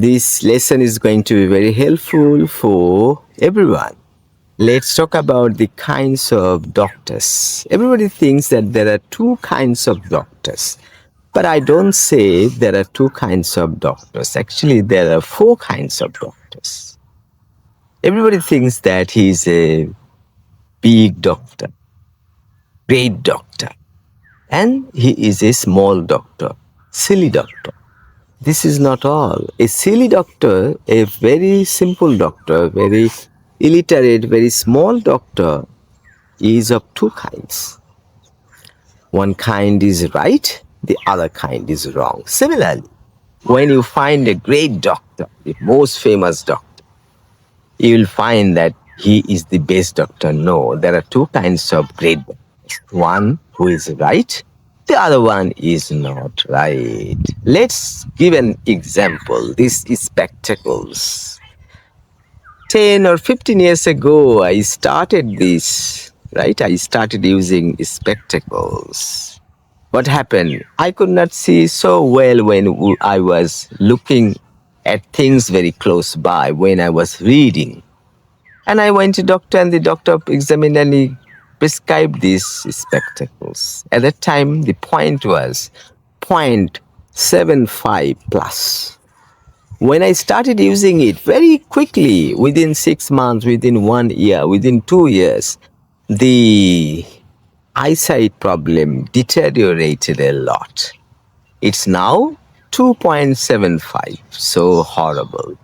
This lesson is going to be very helpful for everyone. Let's talk about the kinds of doctors. Everybody thinks that there are two kinds of doctors. But I don't say there are two kinds of doctors. Actually, there are four kinds of doctors. Everybody thinks that he's a big doctor, great doctor, and he is a small doctor, silly doctor. This is not all. A silly doctor, a very simple doctor, very illiterate, very small doctor is of two kinds. One kind is right, the other kind is wrong. Similarly, when you find a great doctor, the most famous doctor, you will find that he is the best doctor. No, there are two kinds of great doctors. One who is right, the other one is not right. Let's give an example. This is spectacles. 10 or 15 years ago, I started this, right? I started using spectacles. What happened? I could not see so well when I was looking at things very close by, when I was reading. And I went to doctor and the doctor examined and he prescribed these spectacles. At that time, the point was 0.75 plus. When I started using it very quickly, within 6 months, within 1 year, within 2 years, the eyesight problem deteriorated a lot. It's now 2.75, so horrible.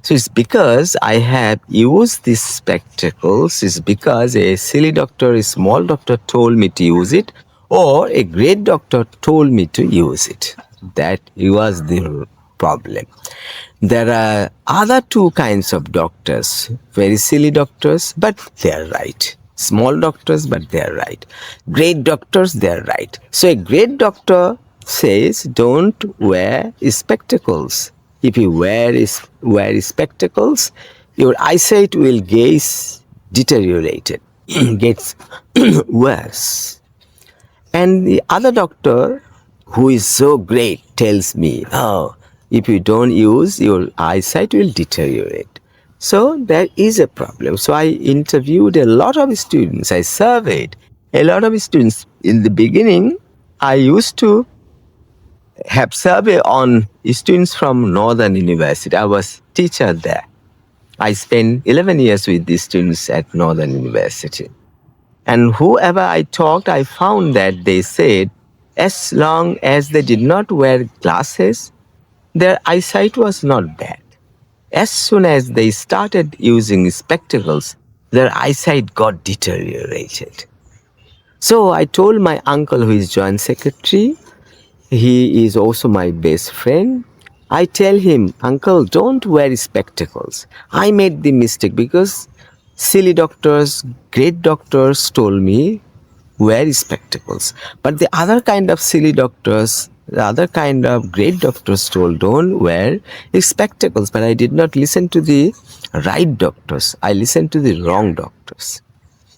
So it's because I have used these spectacles, it's because a silly doctor, a small doctor told me to use it, or a great doctor told me to use it. That was the problem. There are other two kinds of doctors, very silly doctors, but they're right. Small doctors, but they're right. Great doctors, they're right. So a great doctor says, don't wear spectacles. If you wear spectacles, your eyesight will get deteriorated, gets worse. And the other doctor, who is so great, tells me, oh, if you don't use, your eyesight will deteriorate. So there is a problem. So I interviewed a lot of students. I surveyed a lot of students. In the beginning, I used to have survey on students from Northern University. I was teacher there. I spent 11 years with the students at Northern University. And whoever I talked, I found that they said, as long as they did not wear glasses, their eyesight was not bad. As soon as they started using spectacles, their eyesight got deteriorated. So I told my uncle, who is joint secretary, he is also my best friend. I tell him, uncle, don't wear spectacles. I made the mistake because silly doctors, great doctors told me wear spectacles. But the other kind of silly doctors, the other kind of great doctors told don't wear spectacles. But I did not listen to the right doctors. I listened to the wrong doctors.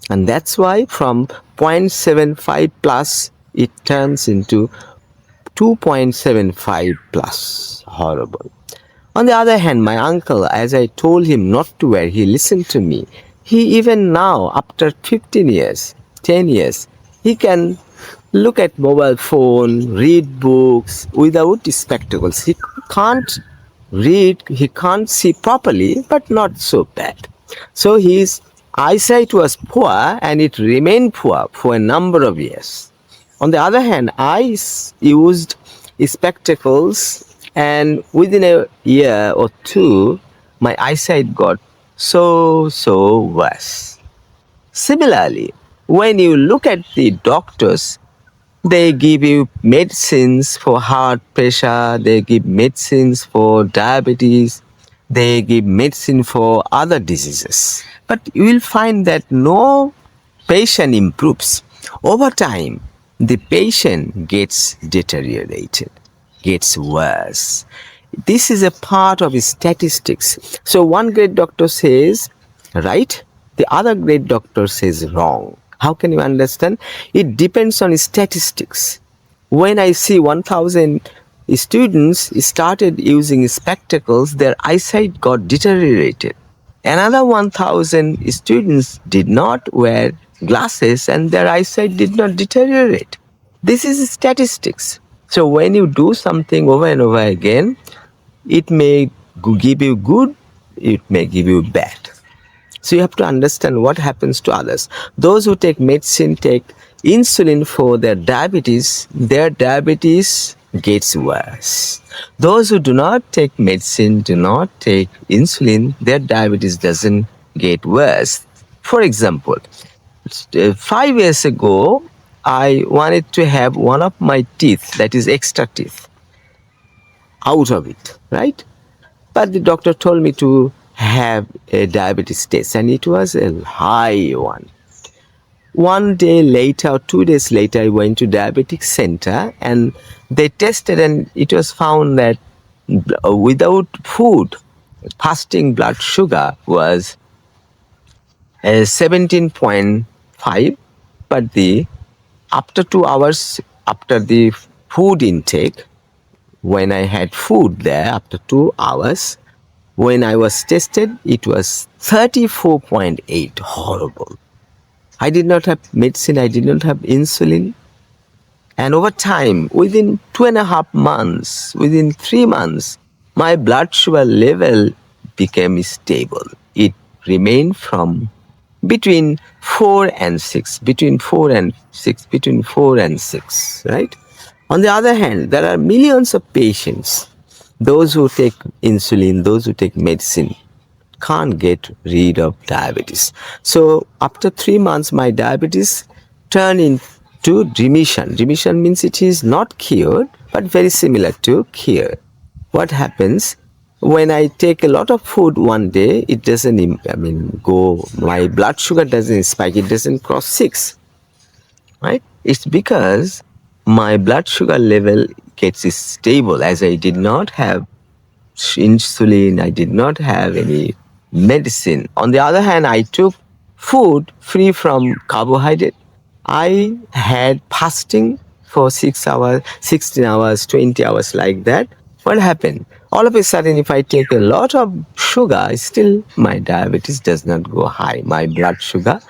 And that's why from 0.75 plus, it turns into 2.75 plus. Horrible. On the other hand, my uncle, as I told him not to wear, he listened to me. He even now, after 15 years, 10 years, he can look at mobile phone, read books without spectacles. He can't read, he can't see properly, but not so bad. So his eyesight was poor and it remained poor for a number of years. On the other hand, I used spectacles and within a year or two, my eyesight got so worse. Similarly, when you look at the doctors, they give you medicines for heart pressure, they give medicines for diabetes, they give medicine for other diseases. But you will find that no patient improves. Over time, the patient gets deteriorated, gets worse. This is a part of statistics. So one great doctor says right, the other great doctor says wrong. How can you understand? It depends on statistics. When I see 1,000 students started using spectacles, their eyesight got deteriorated. Another 1,000 students did not wear glasses and their eyesight did not deteriorate. This is statistics. So when you do something over and over again, it may give you good, it may give you bad. So you have to understand what happens to others. Those who take medicine take insulin for their diabetes gets worse. Those who do not take medicine, do not take insulin, their diabetes doesn't get worse. For example, 5 years ago, I wanted to have one of my teeth, that is extra teeth, out of it, right? But the doctor told me to have a diabetes test, and it was a high one. One day later, or 2 days later, I went to diabetic center, and they tested, and it was found that without food, fasting blood sugar was 17.5, but after 2 hours after the food intake, when I had food there after 2 hours, when I was tested, it was 34.8. Horrible. I did not have medicine, I did not have insulin. And over time, within 2.5 months, within 3 months, my blood sugar level became stable. It remained from between 4 and 6, between 4 and 6, between 4 and 6, right? On the other hand, there are millions of patients, those who take insulin, those who take medicine, can't get rid of diabetes. So after 3 months, my diabetes turned into remission. Remission means it is not cured, but very similar to cure. What happens when I take a lot of food one day? It doesn't, go. My blood sugar doesn't spike. It doesn't cross 6, right? It's because my blood sugar level gets stable, as I did not have insulin, I did not have any medicine. On the other hand, I took food free from carbohydrate. I had fasting for 6 hours, 16 hours, 20 hours, like that. What happened? All of a sudden, if I take a lot of sugar, still my diabetes does not go high. My blood sugar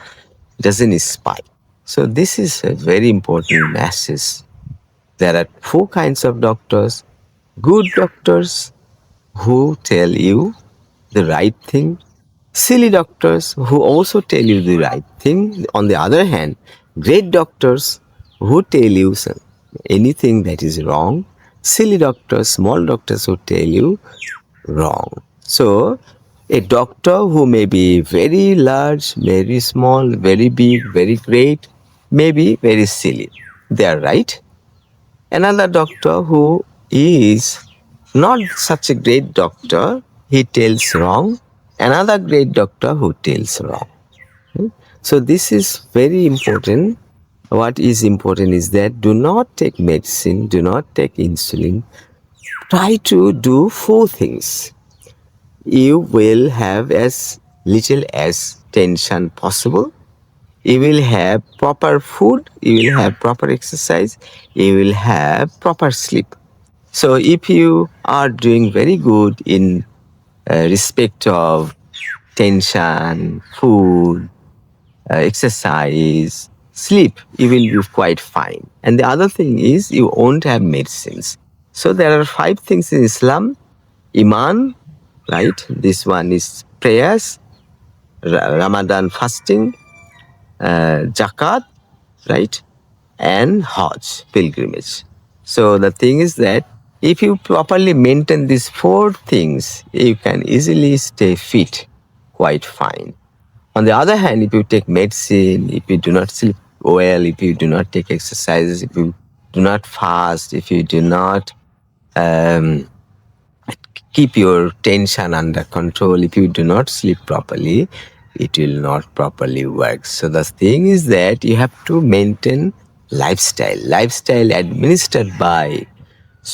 doesn't spike. So this is a very important message. There are 4 kinds of doctors: good doctors who tell you the right thing, silly doctors who also tell you the right thing. On the other hand, great doctors who tell you anything that is wrong, silly doctors, small doctors who tell you wrong. So, a doctor who may be very large, very small, very big, very great, may be very silly. They are right. Another doctor who is not such a great doctor, he tells wrong. Another great doctor who tells wrong. So this is very important. What is important is that do not take medicine, do not take insulin. Try to do 4 things. You will have as little as tension possible. You will have proper food, you will have proper exercise, you will have proper sleep. So if you are doing very good in respect of tension, food, exercise, sleep, you will be quite fine. And the other thing is you won't have medicines. So there are 5 things in Islam. Iman, right? This one is prayers, Ramadan fasting, Zakat, right? And Hajj, pilgrimage. So the thing is that if you properly maintain these 4 things, you can easily stay fit, quite fine. On the other hand, if you take medicine, if you do not sleep well, if you do not take exercises, if you do not fast, if you do not keep your tension under control, if you do not sleep properly, it will not properly work. So the thing is that you have to maintain lifestyle administered by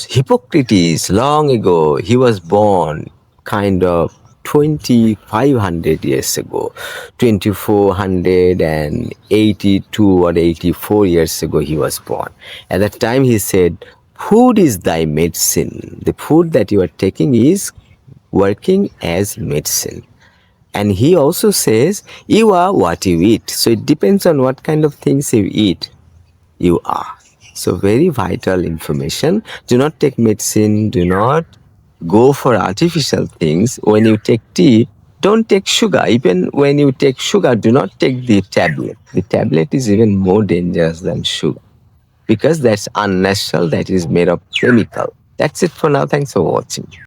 Hippocrates. Long ago, he was born kind of 2,500 years ago, 2,482 or 84 years ago he was born. At that time he said, Food is thy medicine. The food that you are taking is working as medicine. And he also says, you are what you eat. So it depends on what kind of things you eat, you are. So very vital information. Do not take medicine. Do not go for artificial things. When you take tea, don't take sugar. Even when you take sugar, do not take the tablet. The tablet is even more dangerous than sugar because that's unnatural, that is made of chemical. That's it for now. Thanks for watching.